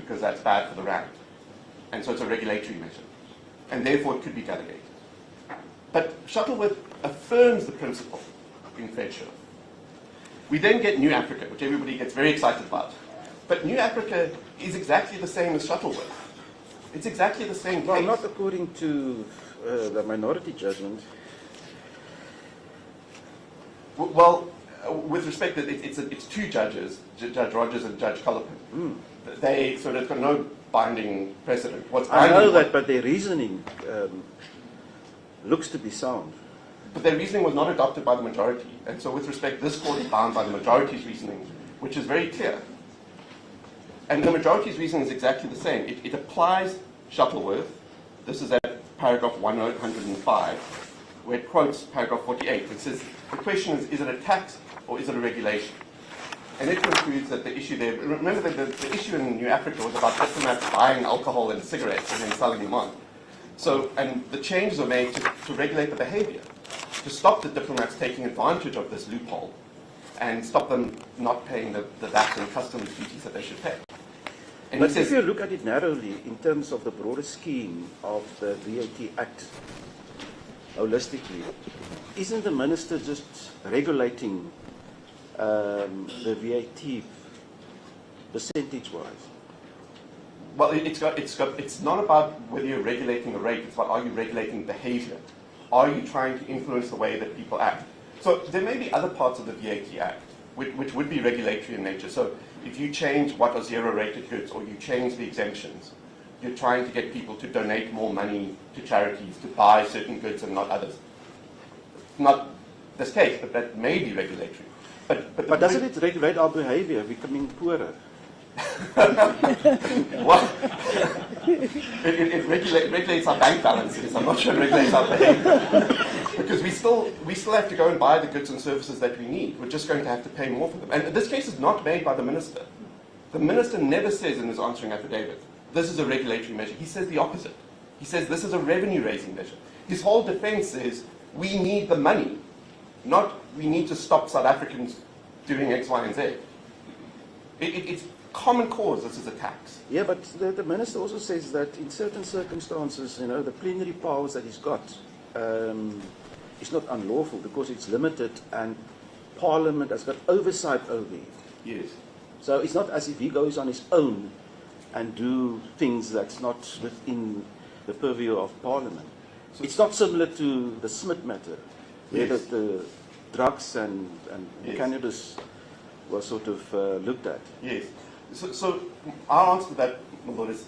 because that's bad for the rand. And so it's a regulatory measure. And therefore it could be delegated. But Shuttleworth affirms the principle in Fairchild. We then get New Africa, which everybody gets very excited about. But New Africa is exactly the same as Shuttleworth. It's exactly the same case. Well, not according to the minority judgment. Well, with respect, it's two judges, Judge Rogers and Judge Colopin. They sort of got no binding precedent. I know that, but their reasoning looks to be sound. But their reasoning was not adopted by the majority. And so with respect, this court is bound by the majority's reasoning, which is very clear. And the majority's reasoning is exactly the same. It applies Shuttleworth. This is at paragraph 105, where it quotes paragraph 48. It says, the question is it a tax or is it a regulation? And it concludes that the issue there, remember that the issue in New Africa was about diplomats buying alcohol and cigarettes and then selling them on. So, and the changes are made to regulate the behavior, to stop the diplomats taking advantage of this loophole and stop them not paying the VAT and customs duties that they should pay. And but if you look at it narrowly in terms of the broader scheme of the VAT Act, holistically, isn't the minister just regulating the VAT percentage-wise? Well, it's not about whether you're regulating the rate, it's about are you regulating behavior? Are you trying to influence the way that people act? So there may be other parts of the VAT Act which would be regulatory in nature. So if you change what are zero-rated goods or you change the exemptions, you're trying to get people to donate more money to charities, to buy certain goods and not others. Not this case, but that may be regulatory. But doesn't it regulate our behavior, becoming poorer? Well, it regulates our bank balances. I'm not sure it regulates our behavior. Because we still have to go and buy the goods and services that we need. We're just going to have to pay more for them. And this case is not made by the minister. The minister never says in his answering affidavit, this is a regulatory measure. He says the opposite. He says this is a revenue-raising measure. His whole defense is we need the money, not we need to stop South Africans doing X, Y, and Z. It's common cause, this is a tax. Yeah, but the minister also says that in certain circumstances, you know, the plenary powers that he's got is not unlawful because it's limited and Parliament has got oversight over it. Yes. So it's not as if he goes on his own and do things that's not within the purview of Parliament. So it's not similar to the Smith matter, where yes. the drugs and yes. cannabis was sort of looked at. Yes. So our answer to that, my lord, is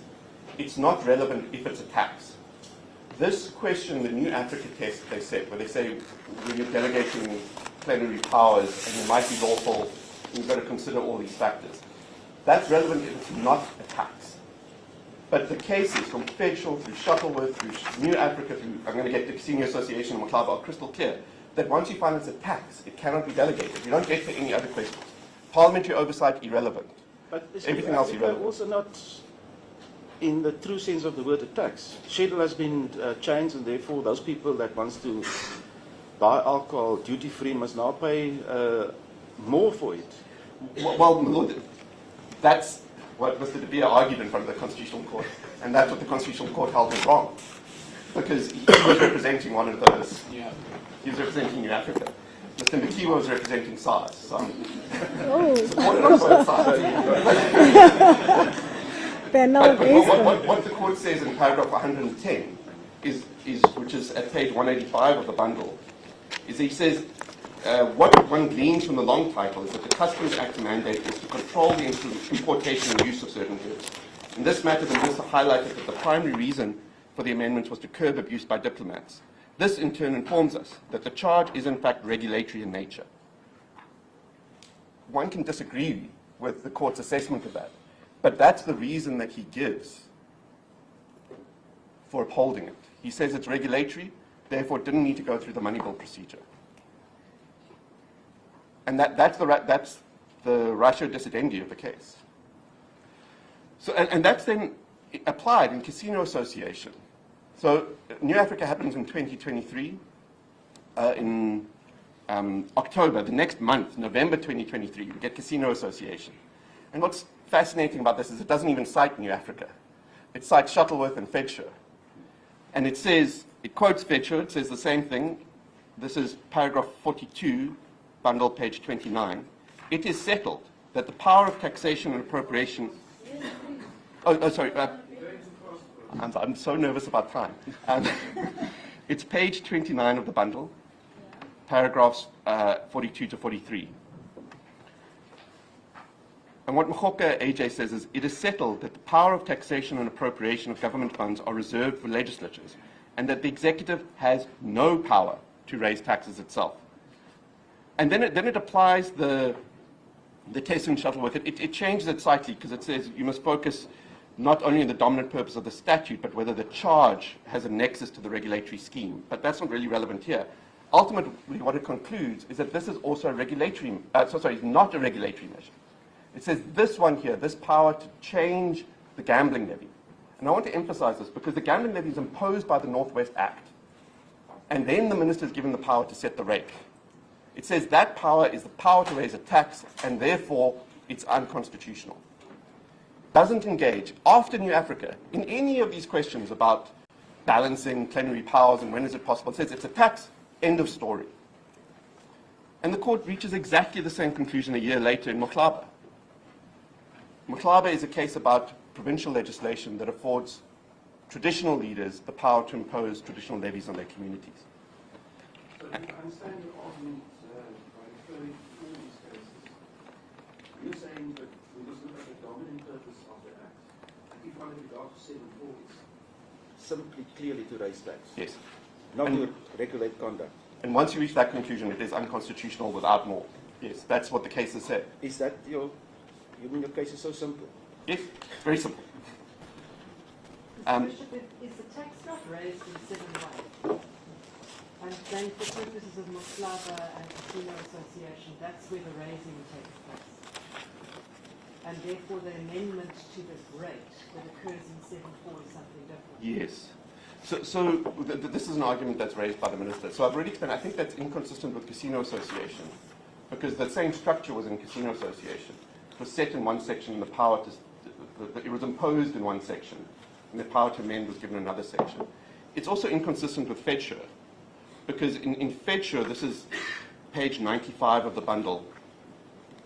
it's not relevant if it's a tax. This question, the New Africa test they set, where they say when you're delegating plenary powers and it might be lawful, you've got to consider all these factors. That's relevant if it's not a tax. But the cases from Fairchild through Shuttleworth, through New Africa, through, I'm going to get the Casino Association and McLeod are crystal clear that once you find it's a tax, it cannot be delegated. You don't get to any other questions. Parliamentary oversight, irrelevant. But everything else irrelevant. Also not in the true sense of the word a tax. Schedule has been changed, and therefore those people that wants to buy alcohol duty-free must now pay more for it. Well, my lord, that's what Mr. De Beer argued in front of the Constitutional Court, and that's what the Constitutional Court held was wrong, because he was representing one of those. Yeah. He was representing New Africa. Mr. Mkiwa was representing SARS. So supported on both sides. What the court says in paragraph 110 is which is at page 185 of the bundle, is he says what one gleans from the long title is that the Customs Act mandate is to control the importation and use of certain goods. In this matter, the minister highlighted that the primary reason for the amendments was to curb abuse by diplomats. This, in turn, informs us that the charge is, in fact, regulatory in nature. One can disagree with the court's assessment of that, but that's the reason that he gives for upholding it. He says it's regulatory, therefore it didn't need to go through the money bill procedure. And that's the ratio decidendi of the case. So, and that's then applied in Casino Association. So New Africa happens in 2023. In October, the next month, November 2023, we get Casino Association. And what's fascinating about this is it doesn't even cite New Africa. It cites Shuttleworth and Fetscher. And it says, it quotes Fetscher, it says the same thing. This is paragraph 42, bundle page 29. It is settled that the power of taxation and appropriation... sorry. I'm so nervous about time. It's page 29 of the bundle, paragraphs 42 to 43. And what Mokgoka AJ says is, it is settled that the power of taxation and appropriation of government funds are reserved for legislatures, and that the executive has no power to raise taxes itself. And then it applies the test in Shuttleworth. It changes it slightly, because it says you must focus not only on the dominant purpose of the statute, but whether the charge has a nexus to the regulatory scheme. But that's not really relevant here. Ultimately, what it concludes is that this is also a regulatory, not a regulatory measure. It says this one here, this power to change the gambling levy. And I want to emphasize this because the gambling levy is imposed by the Northwest Act. And then the minister is given the power to set the rate. It says that power is the power to raise a tax, and therefore it's unconstitutional. Doesn't engage, after New Africa, in any of these questions about balancing plenary powers and when is it possible. It says it's a tax, end of story. And the court reaches exactly the same conclusion a year later in Mohlaba. Mohlaba is a case about provincial legislation that affords traditional leaders the power to impose traditional levies on their communities. So I understand your argument by referring to all these cases. You're saying that we must look at the dominant purpose of the Act. And if one with regard to 7.4 is simply clearly to raise tax. Yes. Not to regulate conduct. And once you reach that conclusion, it is unconstitutional without more. Yes, that's what the cases say. Is that you mean your case is so simple? Yes, very simple. Bishop, is the tax not raised in 7.1? And then for purposes of Mohlaba and Casino Association, that's where the raising takes place. And therefore the amendment to the rate that occurs in 7.4 is something different. Yes. So this is an argument that's raised by the minister. So I've already explained, I think that's inconsistent with Casino Association, because the same structure was in Casino Association. It was set in one section, and the power to, it was imposed in one section, and the power to amend was given in another section. It's also inconsistent with Fetscher, because in Fetscher, this is page 95 of the bundle,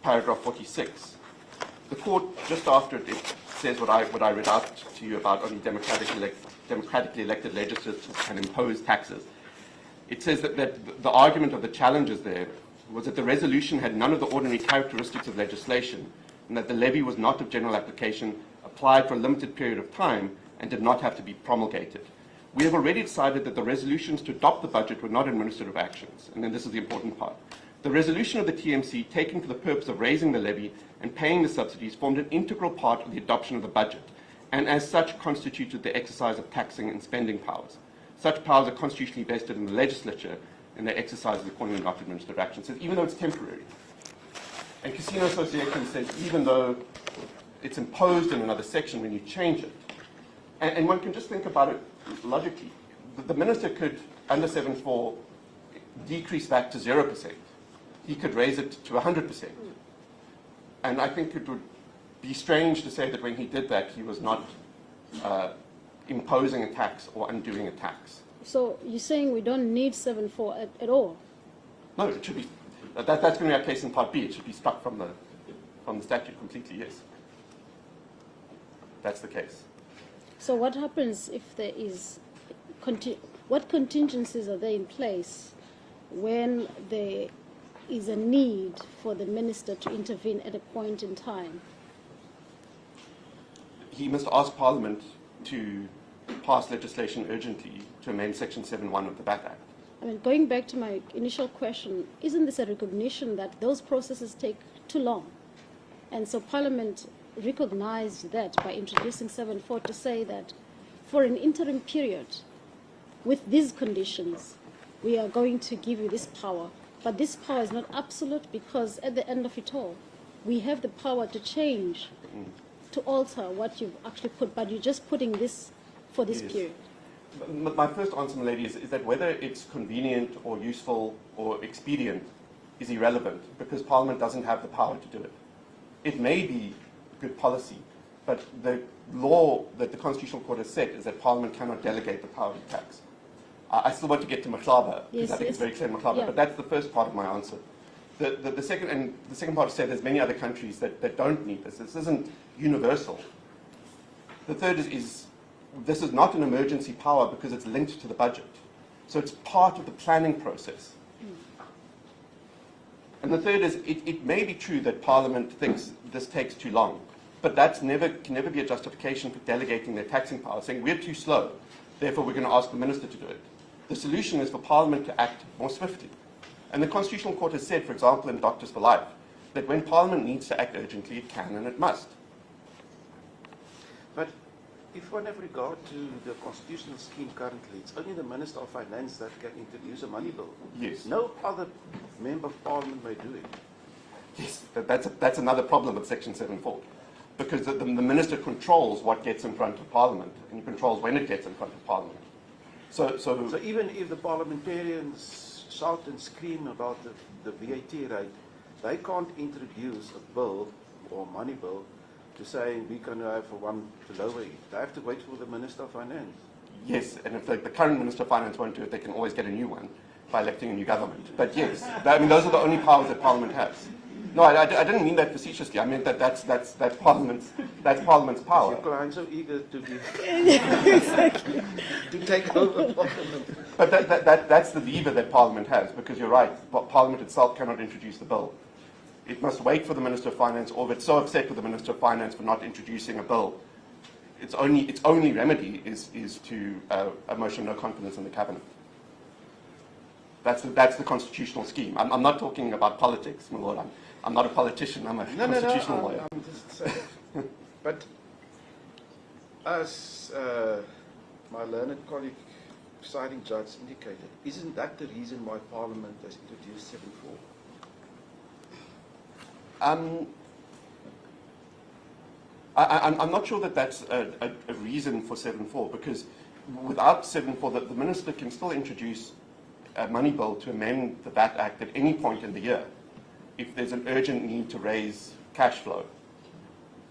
paragraph 46. The court, just after it says what I read out to you about only democratically elected legislatures can impose taxes. It says that the argument of the challengers there was that the resolution had none of the ordinary characteristics of legislation, and that the levy was not of general application, applied for a limited period of time, and did not have to be promulgated. We have already decided that the resolutions to adopt the budget were not administrative actions, and then this is the important part. The resolution of the TMC, taken for the purpose of raising the levy and paying the subsidies, formed an integral part of the adoption of the budget, and as such constituted the exercise of taxing and spending powers. Such powers are constitutionally vested in the legislature, and their exercise is accordingly not administrative action. So even though it's temporary. And Casino Association says even though it's imposed in another section when you change it, and one can just think about it logically. The minister could, under 7.4, decrease that to 0%. He could raise it to 100%. And I think it would be strange to say that when he did that, he was not imposing a tax or undoing a tax. So you're saying we don't need 7.4 at all? No, it should be. That's going to be our case in Part B. It should be struck from the statute completely, yes. That's the case. So what happens if there is, what contingencies are there in place when there is a need for the minister to intervene at a point in time? He must ask Parliament to pass legislation urgently to amend Section 7.1 of the VAT Act. I mean, going back to my initial question, isn't this a recognition that those processes take too long? And so Parliament recognized that by introducing 7.4 to say that for an interim period, with these conditions, we are going to give you this power. But this power is not absolute, because at the end of it all, we have the power to change, to alter what you've actually put, but you're just putting this for this Yes. period. My first answer, my lady, is that whether it's convenient or useful or expedient is irrelevant, because Parliament doesn't have the power to do it. It may be good policy. But the law that the Constitutional Court has set is that Parliament cannot delegate the power to tax. I still want to get to Mhlaba, because Yes, I think yes. it's very clear in Mhlaba, Yeah. but that's the first part of my answer. The second part is said there's many other countries that don't need this. This isn't universal. The third is this is not an emergency power because it's linked to the budget. So it's part of the planning process. And the third is it may be true that Parliament thinks this takes too long, but that can never be a justification for delegating their taxing power, saying we're too slow, therefore we're going to ask the Minister to do it. The solution is for Parliament to act more swiftly. And the Constitutional Court has said, for example, in Doctors for Life, that when Parliament needs to act urgently, it can and it must. But if one have regard to the constitutional scheme currently, it's only the Minister of Finance that can introduce a money bill. Yes. No other member of Parliament may do it. Yes, that's another problem with Section 7.4, because the Minister controls what gets in front of Parliament, and he controls when it gets in front of Parliament. So even if the parliamentarians shout and scream about the VAT rate, they can't introduce a bill or money bill to say we can have one to lower it. They have to wait for the Minister of Finance. yes, and if the current Minister of Finance won't do it, they can always get a new one by electing a new government. But yes, I mean, those are the only powers that Parliament has. No, I didn't mean that facetiously. I meant that's Parliament's power. Your client's so eager to be to take over Parliament. But that's the lever that Parliament has, because you're right, Parliament itself cannot introduce the bill. It must wait for the Minister of Finance, or if it's so upset with the Minister of Finance for not introducing a bill, its only remedy is to a motion of no confidence in the Cabinet. That's the constitutional scheme. I'm not talking about politics, my lord. I'm not a politician, I'm a constitutional lawyer. I'm just saying. But as my learned colleague, presiding judge, indicated, isn't that the reason why Parliament has introduced 7.4? I'm not sure that that's a reason for 7.4, because without 7.4, the Minister can still introduce a money bill to amend the VAT Act at any point in the year if there's an urgent need to raise cash flow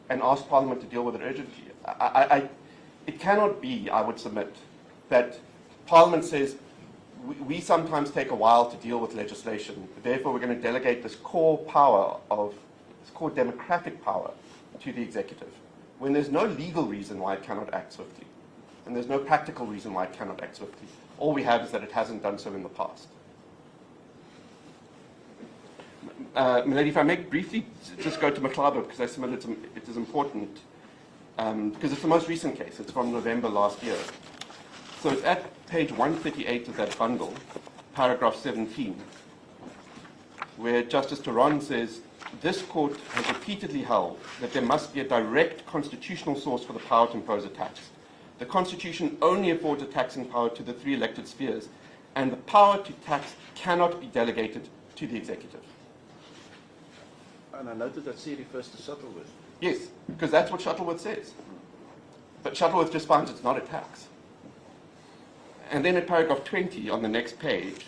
and ask Parliament to deal with it urgently. It cannot be, I would submit, that Parliament says we sometimes take a while to deal with legislation, therefore we're going to delegate this core power this core democratic power to the executive, when there's no legal reason why it cannot act swiftly, and there's no practical reason why it cannot act swiftly. All we have is that it hasn't done so in the past. Milady, if I may briefly just go to Mhlaba, because I submitted it is important, because it's the most recent case. It's from November last year. So it's at page 138 of that bundle, paragraph 17, where Justice Turon says, this court has repeatedly held that there must be a direct constitutional source for the power to impose a tax. The Constitution only affords a taxing power to the three elected spheres, and the power to tax cannot be delegated to the executive. And I noted that C refers to Shuttleworth. Yes, because that's what Shuttleworth says. But Shuttleworth just finds it's not a tax. And then at paragraph 20 on the next page,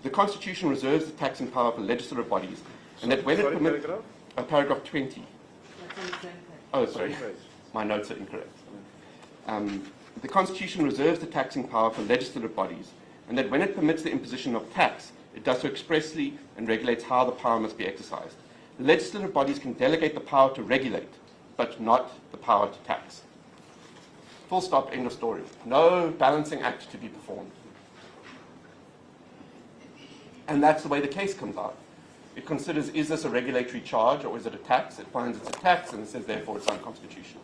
the Constitution reserves the taxing power for legislative bodies, and that when it permits... paragraph 20. That's on the same page. Oh, sorry. My notes are incorrect. The Constitution reserves the taxing power for legislative bodies, and that when it permits the imposition of tax, it does so expressly and regulates how the power must be exercised. Legislative bodies can delegate the power to regulate, but not the power to tax. Full stop, end of story. No balancing act to be performed. And that's the way the case comes out. It considers, is this a regulatory charge or is it a tax? It finds it's a tax and it says, therefore, it's unconstitutional.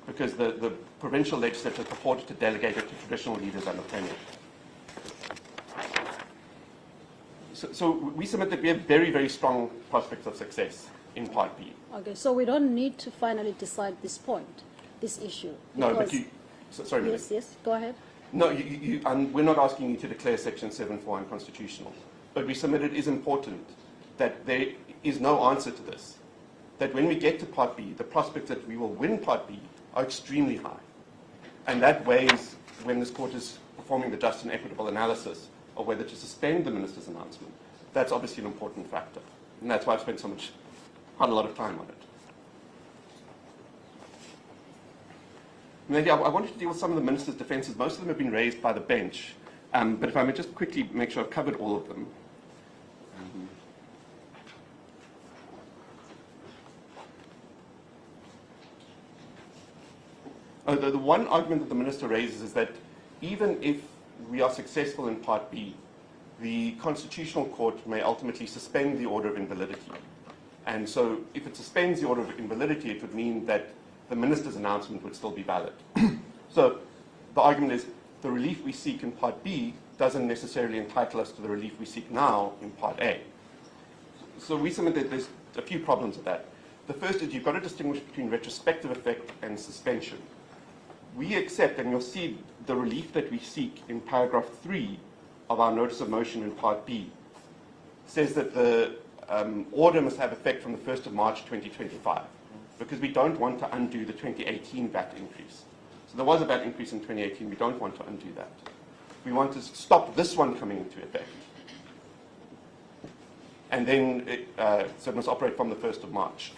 Because the provincial legislature purported to delegate it to traditional leaders under Premier. So we submit that we have very, very strong prospects of success in Part B. Okay, so we don't need to finally decide this point, this issue. No, but because- you... sorry, Yes, yes, go ahead. No, we're not asking you to declare Section 7.4 unconstitutional. But we submit it is important that there is no answer to this. That when we get to Part B, the prospects that we will win Part B are extremely high. And that weighs when this court is performing the just and equitable analysis of whether to suspend the minister's announcement. That's obviously an important factor. And that's why I've spent quite a lot of time on it. Maybe I wanted to deal with some of the Minister's defences. Most of them have been raised by the bench, but if I may just quickly make sure I've covered all of them. The one argument that the Minister raises is that even if we are successful in Part B, the Constitutional Court may ultimately suspend the order of invalidity. And so if it suspends the order of invalidity, it would mean that the Minister's announcement would still be valid. So the argument is the relief we seek in Part B doesn't necessarily entitle us to the relief we seek now in Part A. So we submit that there's a few problems with that. The first is you've got to distinguish between retrospective effect and suspension. We accept, and you'll see the relief that we seek in paragraph 3 of our notice of motion in Part B, says that the order must have effect from the 1st of March 2025, because we don't want to undo the 2018 VAT increase. So there was a VAT increase in 2018, we don't want to undo that. We want to stop this one coming into effect. And then so it must operate from the 1st of March.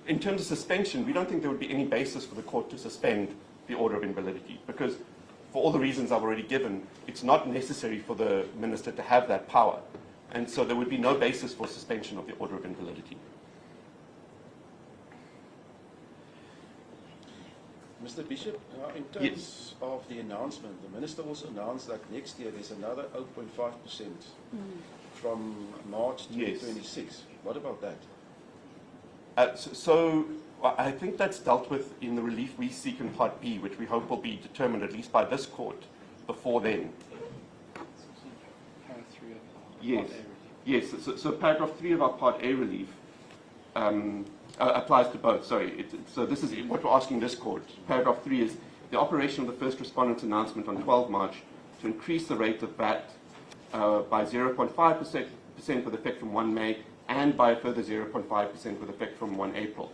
In terms of suspension, we don't think there would be any basis for the court to suspend the order of invalidity, because for all the reasons I've already given, it's not necessary for the Minister to have that power. And so there would be no basis for suspension of the order of invalidity. Mr. Bishop, in terms of the announcement, the Minister also announced that next year there's another 0.5% from March 2026. What about that? So I think that's dealt with in the relief we seek in Part B, which we hope will be determined at least by this court before then. Yes. Yes. So paragraph 3 of our Part A relief applies to both. Sorry. So this is what we're asking this court. Paragraph 3 is the operation of the first respondent's announcement on 12 March to increase the rate of VAT by 0.5% with effect from 1 May and by a further 0.5% with effect from 1 April.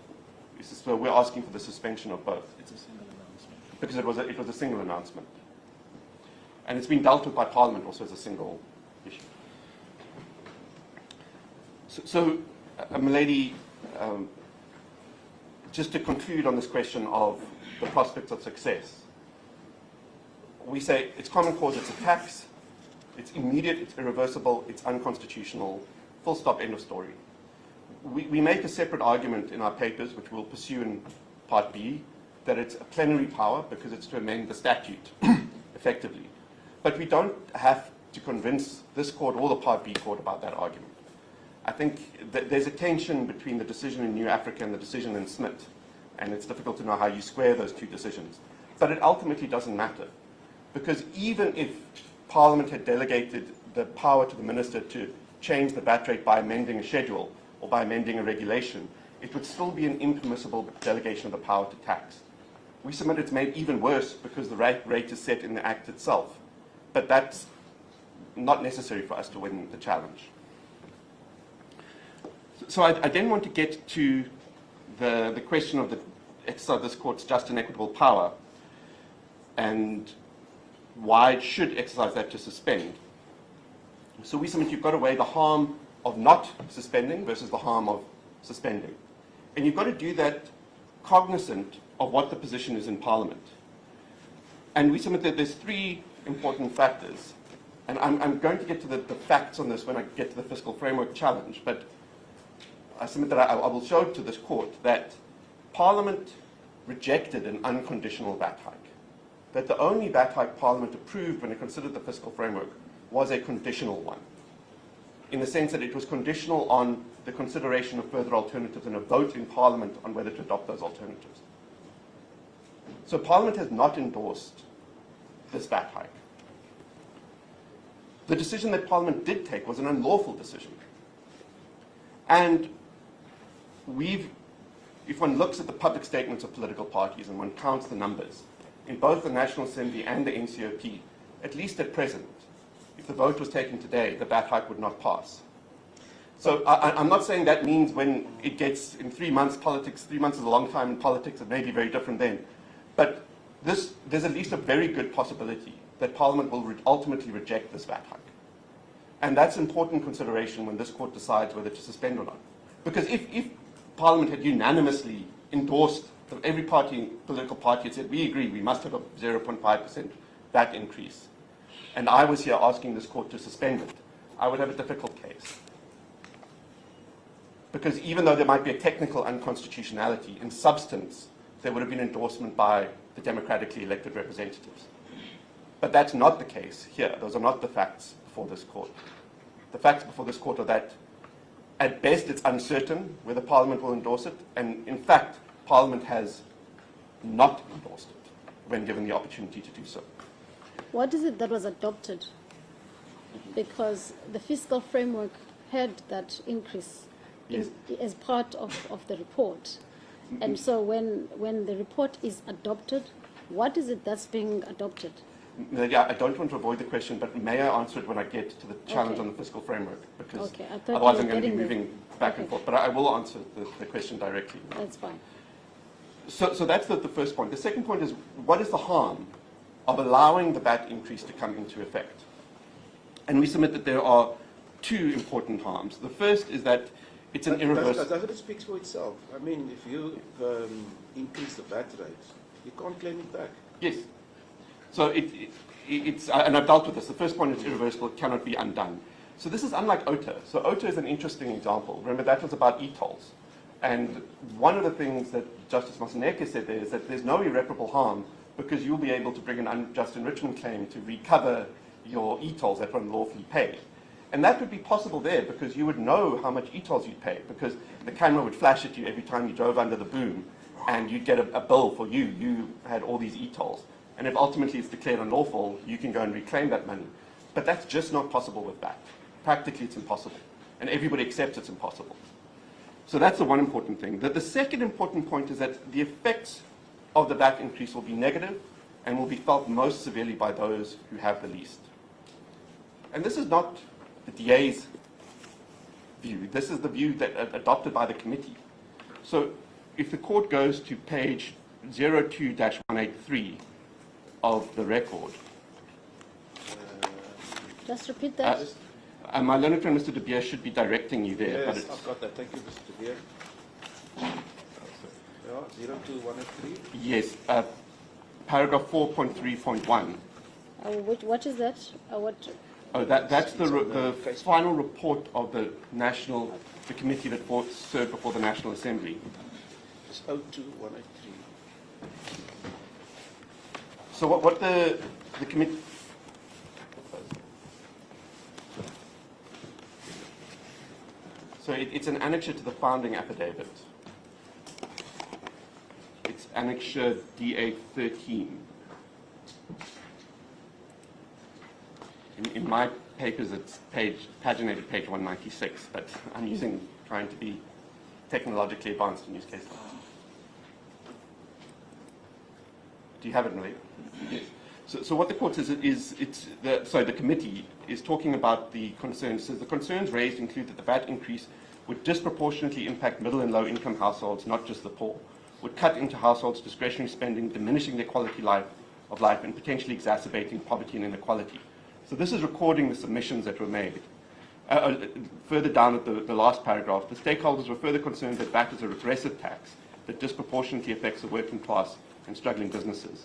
So we're asking for the suspension of both. It's a single announcement. Because it was a single announcement. And it's been dealt with by Parliament also as a single issue. So Milady, just to conclude on this question of the prospects of success, we say it's common cause, it's a tax, it's immediate, it's irreversible, it's unconstitutional, full stop, end of story. We make a separate argument in our papers, which we'll pursue in Part B, that it's a plenary power because it's to amend the statute effectively. But we don't have to convince this court or the Part B court about that argument. I think that there's a tension between the decision in New Africa and the decision in Smith, and it's difficult to know how you square those two decisions. But it ultimately doesn't matter, because even if Parliament had delegated the power to the Minister to change the VAT rate by amending a schedule or by amending a regulation, it would still be an impermissible delegation of the power to tax. We submit it's made even worse because the rate is set in the Act itself. But that's not necessary for us to win the challenge. So I then want to get to the question of the exercise of this court's just and equitable power and why it should exercise that to suspend. So we submit you've got to weigh the harm of not suspending versus the harm of suspending. And you've got to do that cognizant of what the position is in Parliament. And we submit that there's three important factors. And I'm going to get to the facts on this when I get to the fiscal framework challenge, but I submit that I will show to this court that Parliament rejected an unconditional VAT hike. That the only VAT hike Parliament approved when it considered the fiscal framework was a conditional one, in the sense that it was conditional on the consideration of further alternatives and a vote in Parliament on whether to adopt those alternatives. So Parliament has not endorsed this VAT hike. The decision that Parliament did take was an unlawful decision. And if one looks at the public statements of political parties and one counts the numbers, in both the National Assembly and the NCOP, at least at present, if the vote was taken today, the VAT hike would not pass. So I'm not saying that means when it gets in 3 months, 3 months is a long time in politics, it may be very different then. But there's at least a very good possibility that Parliament will ultimately reject this VAT hike. And that's important consideration when this court decides whether to suspend or not. Because if Parliament had unanimously endorsed, every political party had said, we agree, we must have a 0.5% VAT increase, and I was here asking this court to suspend it, I would have a difficult case. Because even though there might be a technical unconstitutionality, in substance, there would have been endorsement by the democratically elected representatives. But that's not the case here. Those are not the facts before this court. The facts before this court are that, at best, it's uncertain whether Parliament will endorse it, and in fact, Parliament has not endorsed it when given the opportunity to do so. What is it that was adopted? Because the fiscal framework had that increase Yes. as part of the report. And so when the report is adopted, what is it that's being adopted? Yeah, I don't want to avoid the question, but may I answer it when I get to the challenge Okay. on the fiscal framework? Because Okay, I thought otherwise you I'm were going to be getting there. moving back and Okay. forth. But I will answer the question directly. That's fine. So that's the first point. The second point is, what is the harm of allowing the VAT increase to come into effect? And we submit that there are two important harms. The first is that it's an irreversible... Doesn't it speak for itself? I mean, if you increase the VAT rates, you can't claim it back. Yes. So it's, and I've dealt with this. The first point is irreversible, it cannot be undone. So this is unlike OTA. So OTA is an interesting example. Remember, that was about e-tolls. And one of the things that Justice Moseneke said there is that there's no irreparable harm because you'll be able to bring an unjust enrichment claim to recover your e-tolls that were unlawfully paid. And that would be possible there because you would know how much e-tolls you'd paid because the camera would flash at you every time you drove under the boom and you'd get a bill for you. You had all these e-tolls. And if ultimately it's declared unlawful, you can go and reclaim that money. But that's just not possible with that. Practically, it's impossible. And everybody accepts it's impossible. So that's the one important thing. The second important point is that the effects of the VAT increase will be negative and will be felt most severely by those who have the least. And this is not the DA's view. This is the view that adopted by the committee. So if the court goes to page 02-183 of the record, Just repeat that. my learned friend Mr. De Beer should be directing you there. But Yes, it's, I've got that. Thank you, Mr. De Beer. Yeah, 02183. yes, paragraph 4.3.1. What is that? What? Oh, that's the It's on the the Facebook. final report of the committee that served before the National Assembly. It's 02183. So what the committee... So it's an annexure to the founding affidavit. It's annexure DA13. In my papers, it's paginated page 196, but I'm trying to be technologically advanced in use case law. Do you have it, Malay? Yes. So what the court says is the committee is talking about the concerns. It says the concerns raised include that the VAT increase would disproportionately impact middle and low income households, not just the poor, would cut into households' discretionary spending, diminishing their quality of life, and potentially exacerbating poverty and inequality. So this is recording the submissions that were made. Further down at the last paragraph, the stakeholders were further concerned that VAT is a regressive tax that disproportionately affects the working class and struggling businesses.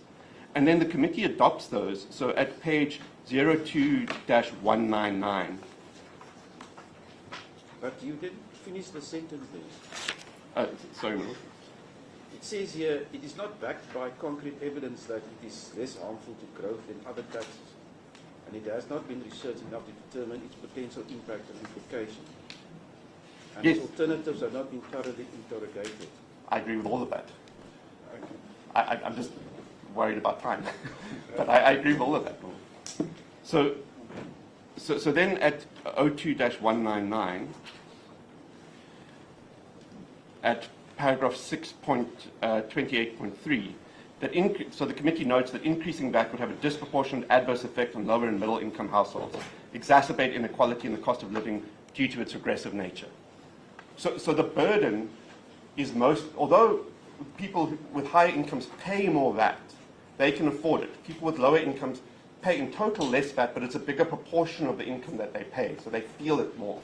And then the committee adopts those. So at page 02-199, But you didn't finish the sentence there. sorry, Will. It says here, it is not backed by concrete evidence that it is less harmful to growth than other taxes, and it has not been researched enough to determine its potential impact and implication. And Yes. its alternatives have not been thoroughly interrogated. I agree with all of that. Okay. I'm just worried about time. But I agree with all of that. So then at 02-199, at paragraph 6.28.3, so the committee notes that increasing VAT would have a disproportionate adverse effect on lower and middle income households, exacerbate inequality in the cost of living due to its regressive nature. So the burden is although people with higher incomes pay more VAT, they can afford it. People with lower incomes pay in total less VAT, but it's a bigger proportion of the income that they pay, so they feel it more.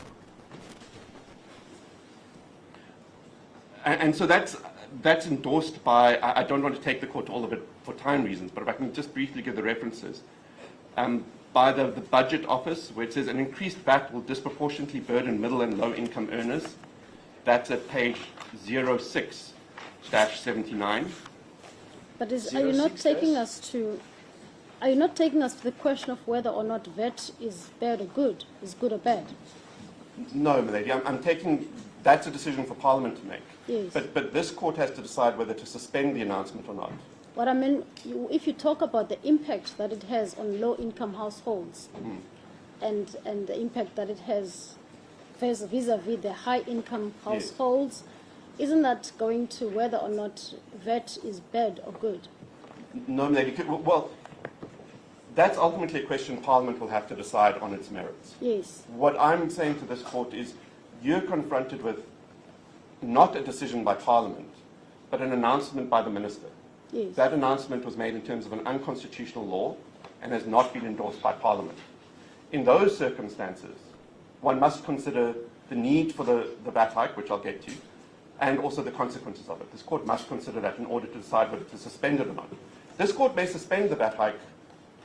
And so that's endorsed by, I don't want to take the court to all of it for time reasons, but if I can just briefly give the references. By the Budget Office, where it says an increased VAT will disproportionately burden middle and low income earners. That's at page 06-79. But are you not taking us to the question of whether or not VAT is bad or good, is good or bad? No, my lady, I'm taking, that's a decision for Parliament to make. Yes. But this court has to decide whether to suspend the announcement or not. What I mean, if you talk about the impact that it has on low-income households and the impact that it has vis-a-vis the high-income households, isn't that going to whether or not VAT is bad or good? No, lady. Well, that's ultimately a question Parliament will have to decide on its merits. Yes. What I'm saying to this court is you're confronted with not a decision by Parliament, but an announcement by the Minister. Yes. That announcement was made in terms of an unconstitutional law and has not been endorsed by Parliament. In those circumstances, one must consider the need for the VAT hike, which I'll get to, and also the consequences of it. This court must consider that in order to decide whether to suspend it or not. This court may suspend the VAT hike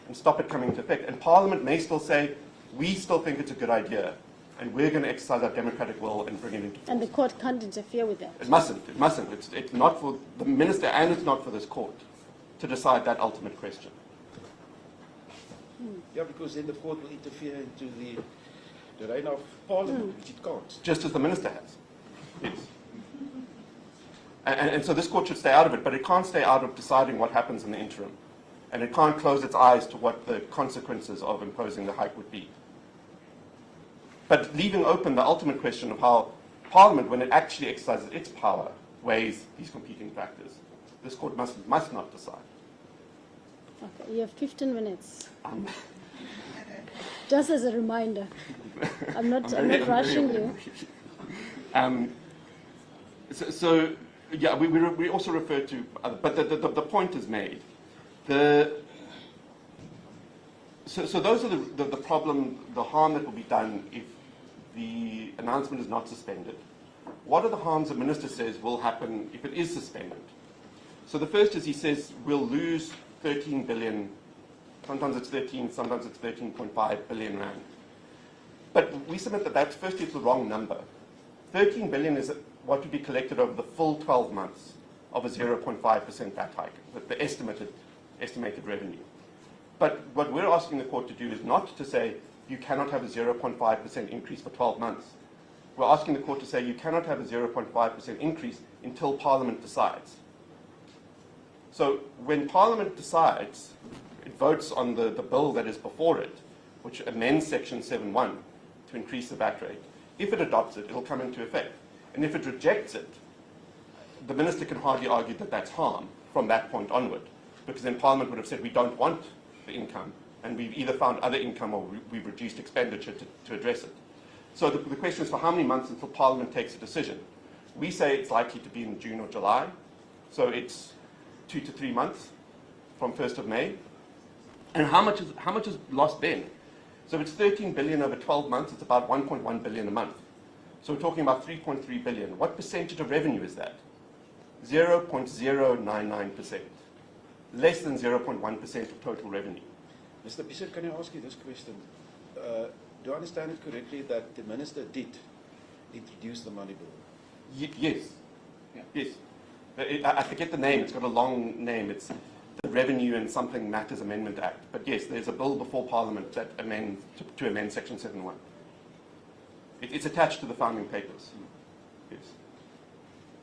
and stop it coming into effect, and Parliament may still say, we still think it's a good idea, and we're going to exercise our democratic will and bring it into force. And the court can't interfere with that? It mustn't. It mustn't. It's not for the Minister and it's not for this court to decide that ultimate question. Yeah, because then the court will interfere into the reign of Parliament, which it can't. Just as the Minister has. Yes. And so this court should stay out of it, but it can't stay out of deciding what happens in the interim. And it can't close its eyes to what the consequences of imposing the hike would be. But leaving open the ultimate question of how Parliament, when it actually exercises its power, weighs these competing factors. This court must not decide. Okay, you have 15 minutes. Just as a reminder. I'm not rushing you. So yeah, we also refer to, but the point is made. So those are the problem, the harm that will be done if the announcement is not suspended. What are the harms the Minister says will happen if it is suspended? So the first is he says we'll lose 13 billion, sometimes it's 13, sometimes it's 13.5 billion rand. But we submit that that's firstly it's the wrong number. 13 billion is what would be collected over the full 12 months of a 0.5% VAT hike, the estimated revenue. But what we're asking the court to do is not to say you cannot have a 0.5% increase for 12 months. We're asking the court to say you cannot have a 0.5% increase until Parliament decides. So when Parliament decides, it votes on the bill that is before it, which amends Section 7.1 to increase the VAT rate. If it adopts it, it'll come into effect. And if it rejects it, the Minister can hardly argue that that's harm from that point onward, because then Parliament would have said we don't want the income, and we've either found other income or we've reduced expenditure to address it. So the question is for how many months until Parliament takes a decision? We say it's likely to be in June or July, so it's 2 to 3 months from 1st of May. And how much is lost then? So if it's 13 billion over 12 months, it's about 1.1 billion a month. So we're talking about 3.3 billion. What percentage of revenue is that? 0.099%. Less than 0.1% of total revenue. Mr. Bishop, can I ask you this question? Do I understand it correctly that the Minister did introduce the money bill? Yes. Yeah. Yes. I forget the name. It's got a long name. It's the Revenue and Something Matters Amendment Act. But yes, there's a bill before Parliament that amends to amend Section 7.1. It's attached to the founding papers. Yes.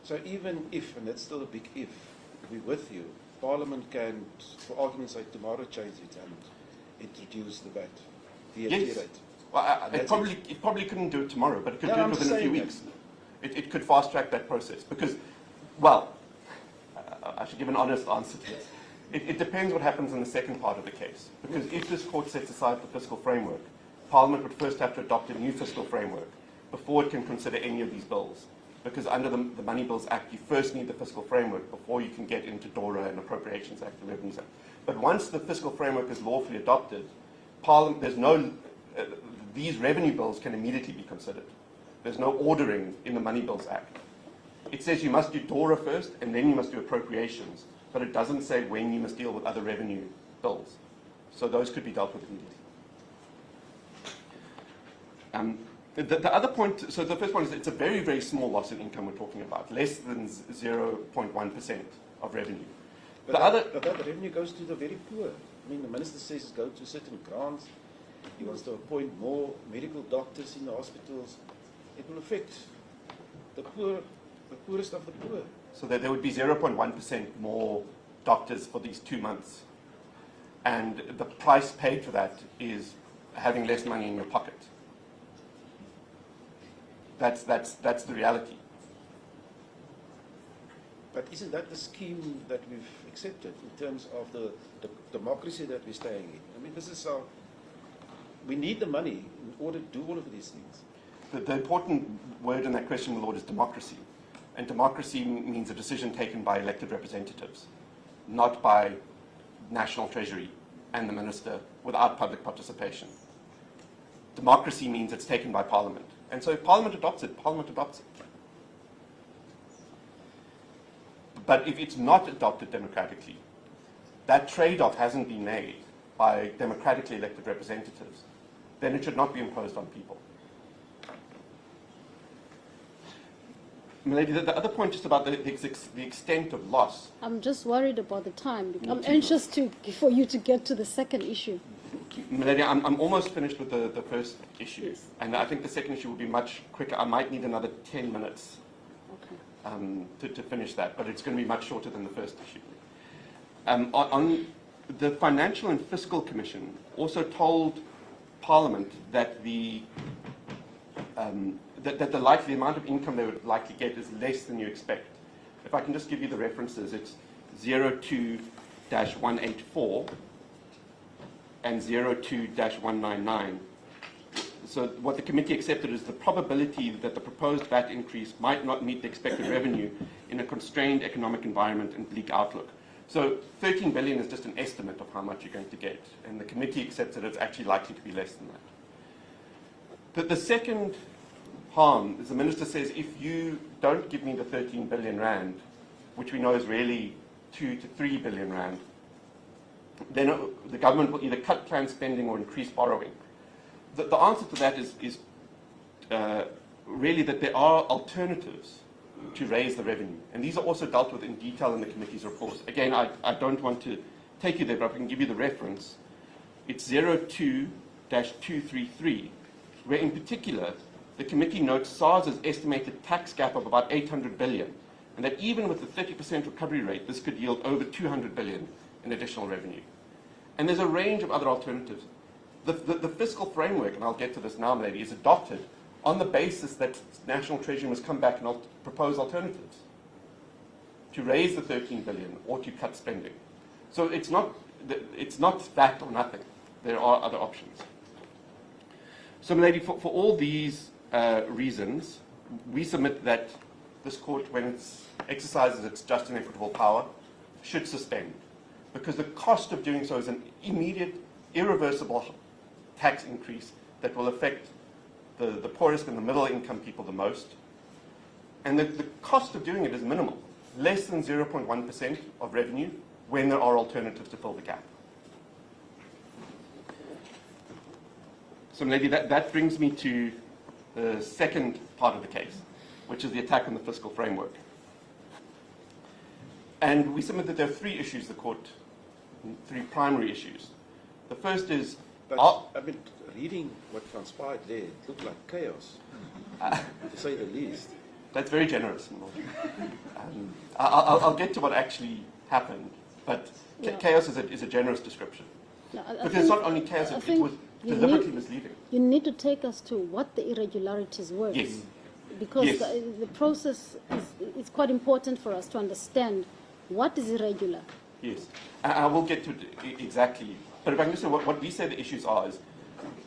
So even if, and that's still a big if, we're with you, Parliament can, for argument's sake, tomorrow change it and introduce the VAT Yes. rate. Well, it probably couldn't do it tomorrow, but it could do it within a few weeks. It could fast track that process because, well, I should give an honest answer to this. It depends what happens in the second part of the case. Because if this court sets aside the fiscal framework, Parliament would first have to adopt a new fiscal framework before it can consider any of these bills. because under the Money Bills Act, you first need the fiscal framework before you can get into DORA and Appropriations Act and Revenues Act. But once the fiscal framework is lawfully adopted, Parliament, these revenue bills can immediately be considered. There's no ordering in the Money Bills Act. It says you must do DORA first, and then you must do appropriations, but it doesn't say when you must deal with other revenue bills. So those could be dealt with immediately. The other point, so the first point is it's a very, very small loss in income we're talking about, less than 0.1% of revenue. But that revenue goes to the very poor. I mean, the minister says it's going to certain grants. He wants to appoint more medical doctors in the hospitals. It will affect the poor, the poorest of the poor. So that there would be 0.1% more doctors for these 2 months. And the price paid for that is having less money in your pocket. That's the reality. But isn't that the scheme that we've accepted in terms of the democracy that we're staying in? I mean, this is how we need the money in order to do all of these things. The important word in that question, my Lord, is democracy. And democracy means a decision taken by elected representatives, not by National Treasury and the Minister without public participation. Democracy means it's taken by Parliament. And so if Parliament adopts it, Parliament adopts it. But if it's not adopted democratically, that trade-off hasn't been made by democratically elected representatives, then it should not be imposed on people. Milady, the other point is about the extent of loss. I'm just worried about the time. I'm anxious for you to get to the second issue. Milady, I'm almost finished with the first issue. Yes. And I think the second issue will be much quicker. I might need another 10 minutes Okay. to finish that, but it's going to be much shorter than the first issue. On the Financial and Fiscal Commission also told Parliament that the amount of income they would likely get is less than you expect. If I can just give you the references, it's 02-184 and 02-199. So what the committee accepted is the probability that the proposed VAT increase might not meet the expected revenue in a constrained economic environment and bleak outlook. So 13 billion is just an estimate of how much you're going to get, and the committee accepts that it's actually likely to be less than that. The second harm is the minister says, if you don't give me the 13 billion rand, which we know is really 2 to 3 billion rand, then the government will either cut planned spending or increase borrowing. The answer to that is really that there are alternatives to raise the revenue. And these are also dealt with in detail in the committee's report. Again, I don't want to take you there, but I can give you the reference. It's 02-233, where in particular, the committee notes SARS's estimated tax gap of about 800 billion, and that even with the 30% recovery rate, this could yield over 200 billion in additional revenue. And there's a range of other alternatives. The fiscal framework, and I'll get to this now, lady, is adopted on the basis that National Treasury must come back and propose alternatives to raise the 13 billion or to cut spending. So it's not that or nothing. There are other options. So, lady, for all these reasons, we submit that this court, when it exercises its just and equitable power, should suspend, because the cost of doing so is an immediate, irreversible tax increase that will affect the poorest and the middle income people the most. And the cost of doing it is minimal, less than 0.1% of revenue when there are alternatives to fill the gap. So, lady, that brings me to the second part of the case, which is the attack on the fiscal framework. And we submit that there are three issues, three primary issues. The first is... But I've been reading what transpired there. It looked like chaos, to say the least. That's very generous. I'll get to what actually happened, but chaos is a generous description. No, because it's not only chaos, it was deliberately misleading. You need to take us to what the irregularities were. Yes. Because Yes. the process is quite important for us to understand what is irregular. Yes, I will get to it exactly. But if I can just say what we say the issues are is,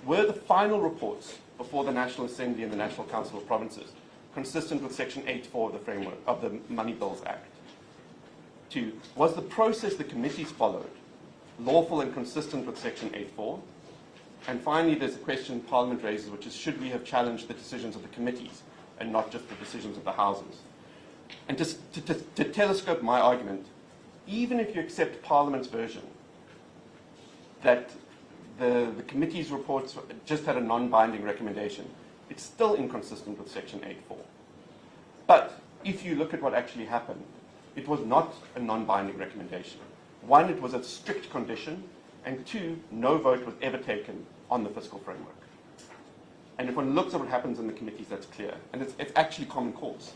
were the final reports before the National Assembly and the National Council of Provinces, consistent with Section 8.4 of the framework of the Money Bills Act? 2, was the process the committees followed lawful and consistent with Section 8.4? And finally, there's a question Parliament raises, which is, should we have challenged the decisions of the committees and not just the decisions of the Houses? And just to telescope my argument, even if you accept Parliament's version that the committee's reports just had a non-binding recommendation, it's still inconsistent with Section 8.4. But if you look at what actually happened, it was not a non-binding recommendation. 1, it was a strict condition, and 2, no vote was ever taken on the fiscal framework. And if one looks at what happens in the committees, that's clear. And it's actually common cause.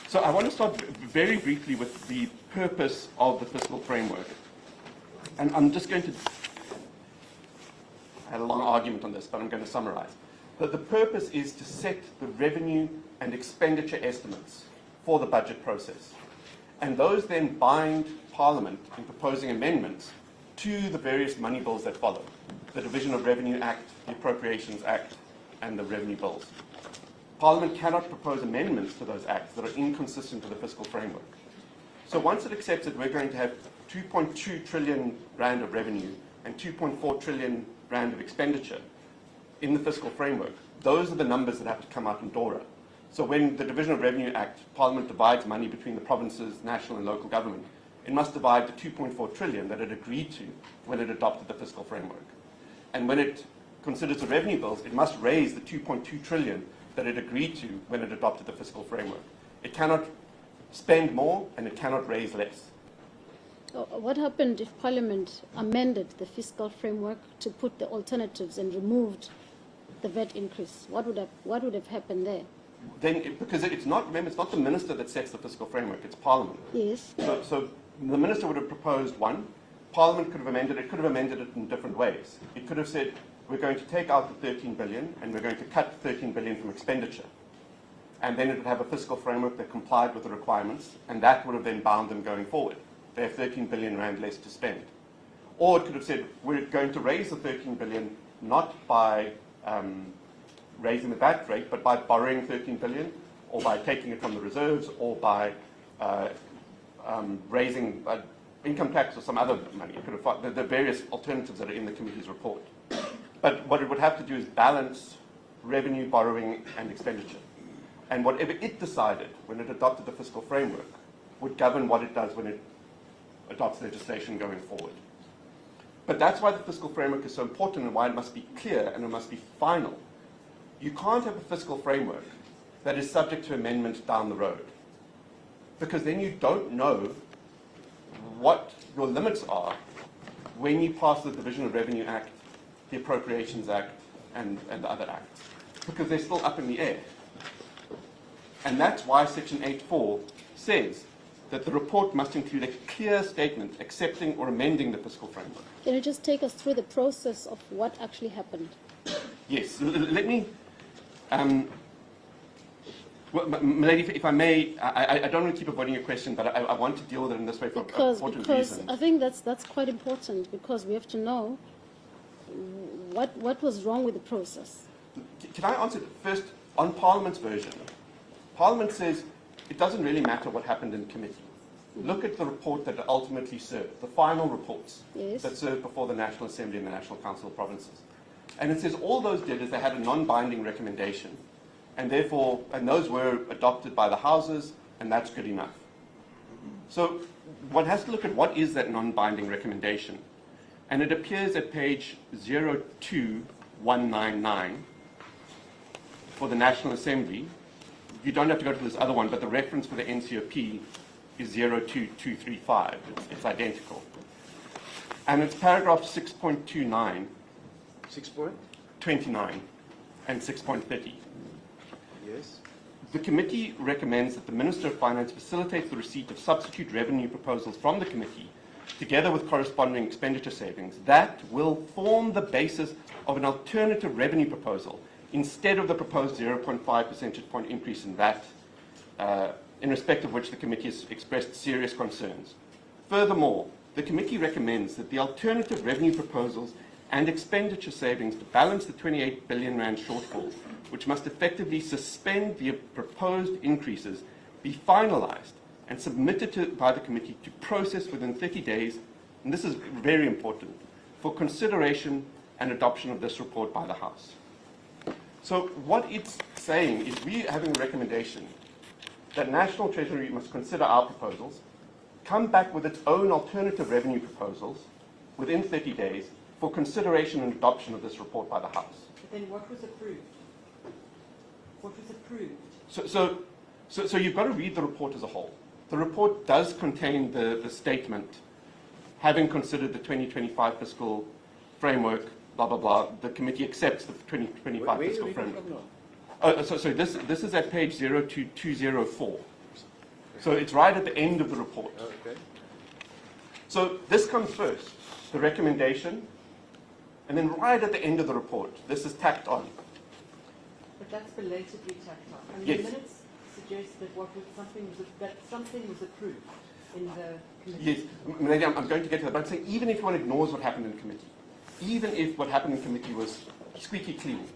So I want to start very briefly with the purpose of the fiscal framework. And I'm just going to, I had a long argument on this, but I'm going to summarize. But the purpose is to set the revenue and expenditure estimates for the budget process. And those then bind Parliament in proposing amendments to the various money bills that follow, the Division of Revenue Act, the Appropriations Act, and the Revenue Bills. Parliament cannot propose amendments to those acts that are inconsistent with the fiscal framework. So once it accepts that we're going to have 2.2 trillion rand of revenue and 2.4 trillion rand of expenditure in the fiscal framework, those are the numbers that have to come out in DORA. So when the Division of Revenue Act, Parliament divides money between the provinces, national and local government, it must divide the 2.4 trillion that it agreed to when it adopted the fiscal framework. And when it considers the revenue bills, it must raise the 2.2 trillion that it agreed to when it adopted the fiscal framework. It cannot spend more and it cannot raise less. What happened if Parliament amended the fiscal framework to put the alternatives and removed the VAT increase? What would have happened there? Then, because it's not, remember, it's not the minister that sets the fiscal framework, it's Parliament. Yes. So the minister would have proposed one. Parliament could have amended it in different ways. It could have said, we're going to take out the 13 billion and we're going to cut 13 billion from expenditure. And then it would have a fiscal framework that complied with the requirements, and that would have then bound them going forward. They have 13 billion rand less to spend. Or it could have said, we're going to raise the 13 billion not by raising the VAT rate, but by borrowing 13 billion, or by taking it from the reserves, or by raising income tax or some other money. It could have, the various alternatives that are in the committee's report. But what it would have to do is balance revenue, borrowing, and expenditure. And whatever it decided when it adopted the fiscal framework would govern what it does when it adopts legislation going forward. But that's why the fiscal framework is so important and why it must be clear and it must be final. You can't have a fiscal framework that is subject to amendment down the road, because then you don't know what your limits are when you pass the Division of Revenue Act, the Appropriations Act, and the other acts, because they're still up in the air. And that's why Section 8.4 says that the report must include a clear statement accepting or amending the fiscal framework. Can you just take us through the process of what actually happened? Yes. Let me... well, Milady, if I may, I don't want to keep avoiding your question, but I want to deal with it in this way for important reasons. I think that's quite important, because we have to know what was wrong with the process. Can I answer first on Parliament's version? Parliament says it doesn't really matter what happened in committee. Look at the report that ultimately served, the final reports that served before the National Assembly and the National Council of Provinces. And it says all those did is they had a non-binding recommendation, and therefore, and those were adopted by the Houses, and that's good enough. So one has to look at what is that non-binding recommendation. And it appears at page 02199 for the National Assembly. You don't have to go to this other one, but the reference for the NCOP is 02235. It's identical. And it's paragraph 6.29. 6.29 and 6.30. Yes. The committee recommends that the Minister of Finance facilitate the receipt of substitute revenue proposals from the committee, together with corresponding expenditure savings, that will form the basis of an alternative revenue proposal instead of the proposed 0.5 percentage point increase in VAT, in respect of which the committee has expressed serious concerns. Furthermore, the committee recommends that the alternative revenue proposals and expenditure savings to balance the 28 billion rand shortfall, which must effectively suspend the proposed increases, be finalized and submitted by the committee to process within 30 days, and this is very important, for consideration and adoption of this report by the House. So what it's saying is we are having a recommendation that National Treasury must consider our proposals, come back with its own alternative revenue proposals within 30 days for consideration and adoption of this report by the House. But then what was approved? What was approved? So you've got to read the report as a whole. The report does contain the statement, having considered the 2025 fiscal framework, blah, blah, blah, the committee accepts the 2025 Where fiscal are you reading framework. from now? So this is at page 02204. So it's right at the end of the report. Okay. So this comes first, the recommendation, and then right at the end of the report, this is tacked on. But that's belatedly tacked on. I mean, Yes. the minutes suggest that something was approved in the committee. Yes, Lady, I'm going to get to that, but I'm saying even if one ignores what happened in committee, even if what happened in committee was squeaky clean,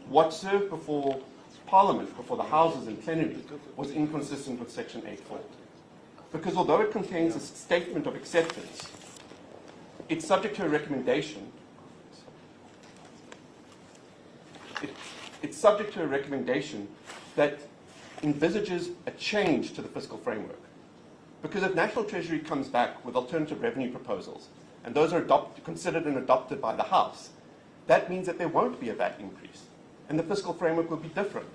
what served before Parliament, before the Houses in plenary, was inconsistent with Section 8.4. Because although it contains a statement of acceptance, it's subject to a recommendation. It's subject to a recommendation that envisages a change to the fiscal framework. Because if National Treasury comes back with alternative revenue proposals, and those are considered and adopted by the House, that means that there won't be a VAT increase, and the fiscal framework will be different.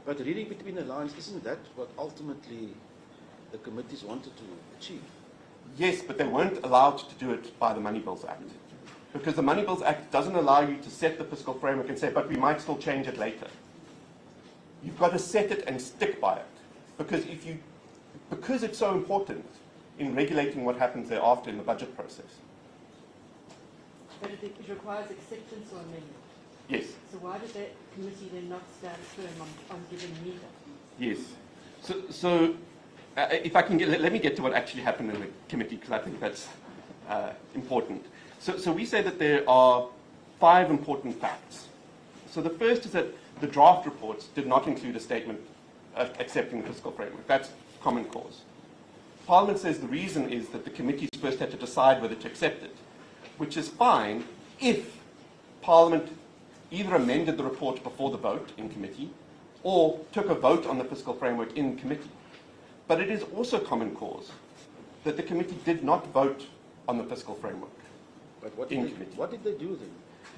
But reading between the lines, isn't that what ultimately the committees wanted to achieve? Yes, but they weren't allowed to do it by the Money Bills Act. Because the Money Bills Act doesn't allow you to set the fiscal framework and say, but we might still change it later. You've got to set it and stick by it. Because it's so important in regulating what happens thereafter in the budget process. But it requires acceptance or amendment. Yes, So why did that committee then not stand firm on giving neither? yes. So if I can let me get to what actually happened in the committee, because I think that's important. So we say that there are 5 important facts. So the first is that the draft reports did not include a statement accepting the fiscal framework. That's common cause. Parliament says the reason is that the committees first had to decide whether to accept it, which is fine if Parliament either amended the report before the vote in committee or took a vote on the fiscal framework in committee. But it is also common cause that the committee did not vote on the fiscal framework. But what In did, committee. what did they do then?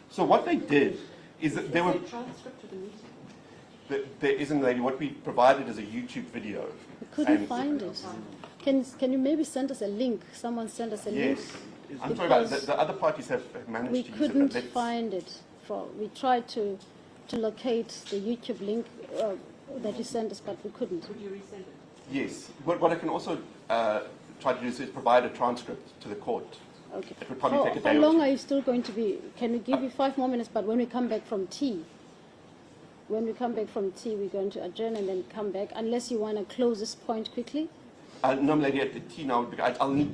So what they did is that there were... Is there a transcript of the meeting? There isn't, lady. What we provided is a YouTube video. We couldn't And- find it. Can you maybe send us a link? Someone send us a link. Yes. I'm sorry about Because the other parties have managed we to use couldn't it. Let's- find it. We tried to locate the YouTube link that you sent us, but we couldn't. Would you resend it? Yes. What I can also try to do is provide a transcript to the court. Okay. It would probably take a day How or long two. are you still going to be? Can we give you 5 more minutes? But when we come back from tea, we're going to adjourn and then come back, unless you want to close this point quickly. No, lady, at the tea now, I'll need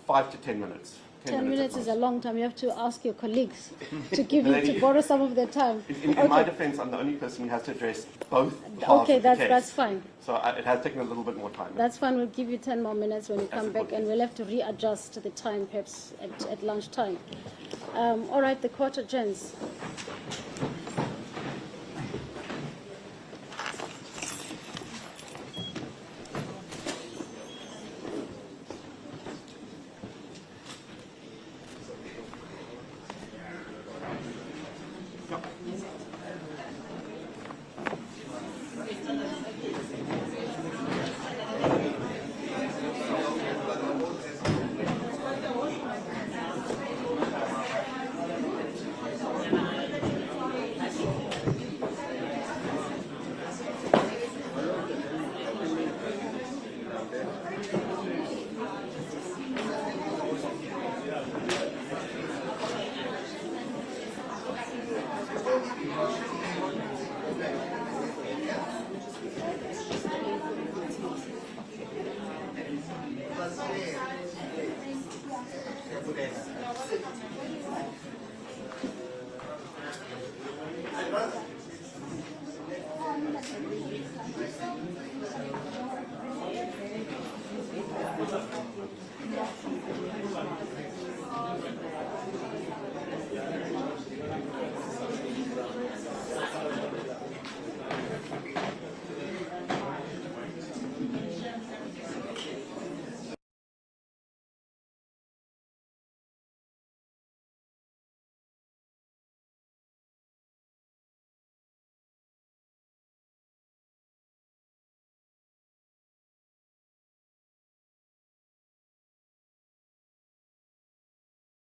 5 to 10 minutes. 10 minutes at is a most. long time. You have to ask your colleagues to give you, Lady- to borrow some of their time. In my defense, I'm the only person who has to address both halves Okay, of the case. that's fine. So it has taken a little bit more time. That's fine. We'll give you 10 more minutes when we That's come back, important. and we'll have to readjust the time perhaps at lunchtime. All right, the court adjourns.